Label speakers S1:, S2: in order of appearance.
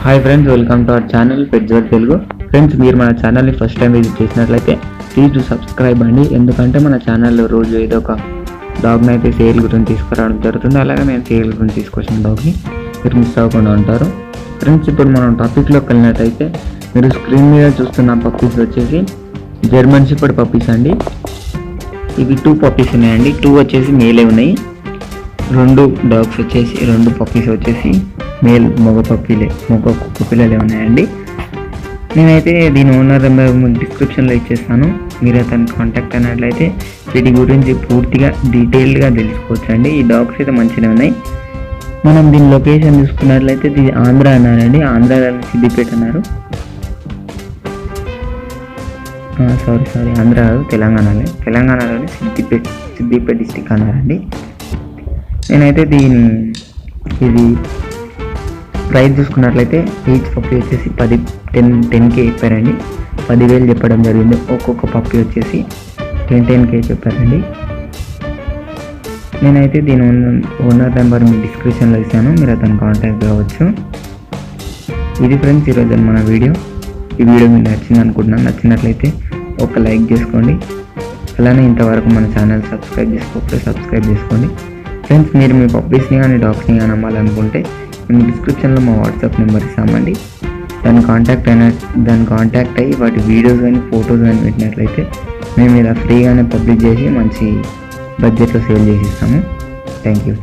S1: Hi friends, welcome to our channel pet జోర్ Telugu. Friends, మీరు మన ఛానల్ని ఫస్ట్ టైం విజిట్ చేసినట్లయితే ప్లీజ్ టు సబ్స్క్రైబ్ అండి. ఎందుకంటే మన ఛానల్లో రోజు ఏదో ఒక డాగ్ని అయితే సేల్ గురించి తీసుకురావడం జరుగుతుంది. అలాగే మేము సేల్ గురించి తీసుకొచ్చిన డాగ్ని మీరు మిస్ అవ్వకుండా ఉంటారు. ఫ్రెండ్స్, ఇప్పుడు మనం టాపిక్లోకి వెళ్ళినట్టయితే మీరు స్క్రీన్ మీద చూస్తున్న పప్పీస్ వచ్చేసి జర్మన్ షెపర్డ్ పప్పీస్ అండి. ఇవి 2 పప్పీస్ ఉన్నాయండి. 2 వచ్చేసి మేలే ఉన్నాయి. 2 డాగ్స్ వచ్చేసి 2 పప్పీస్ వచ్చేసి మేల్ మగ కుక్క పిల్లలే ఉన్నాయండి. నేనైతే దీని ఓనర్ నెంబర్ డిస్క్రిప్షన్లో ఇచ్చేస్తాను. మీరు అతను కాంటాక్ట్ అయినట్లయితే వీటి గురించి పూర్తిగా డీటెయిల్డ్గా తెలుసుకోవచ్చు అండి. ఈ డాగ్స్ అయితే మంచిగా ఉన్నాయి. మనం దీని లొకేషన్ చూసుకున్నట్లయితే ఇది ఆంధ్ర అన్నారండి. ఆంధ్రాలో సిద్దిపేట అన్నారు. సారీ ఆంధ్ర కాదు, తెలంగాణలోని సిద్దిపేట డిస్టిక్ అన్నారండి. నేనైతే ఇది ప్రైస్ చూసుకున్నట్లయితే ఈచ్ పప్పీ వచ్చేసి 10K చెప్పారండి. 10,000 చెప్పడం జరిగింది. ఒక్కొక్క పప్పీ వచ్చేసి 10K చెప్పారండి. నేనైతే దీని ఓనర్ నెంబర్ మీ డిస్క్రిప్షన్లో ఇస్తాను, మీరు అతను కాంటాక్ట్ కావచ్చు. ఇది ఫ్రెండ్స్ ఈరోజు మన వీడియో. ఈ వీడియో మీకు నచ్చింది అనుకుంటున్నాను. నచ్చినట్లయితే ఒక లైక్ చేసుకోండి. అలానే ఇంతవరకు మన ఛానల్ సబ్స్క్రైబ్ చేసుకోండి. ఫ్రెండ్స్, మీరు మీ పప్పీస్ని కానీ డాగ్స్ని కానీ అమ్మాలనుకుంటే మేము డిస్క్రిప్షన్లో మా వాట్సాప్ నెంబర్ ఇస్తామండి. దాన్ని కాంటాక్ట్ అయ్యి వాటి వీడియోస్ కానీ ఫొటోస్ కానీ పెట్టినట్లయితే మేము ఇలా ఫ్రీగానే పబ్లిష్ చేసి మంచి బడ్జెట్లో సేల్ చేసి ఇస్తాము. Thank you.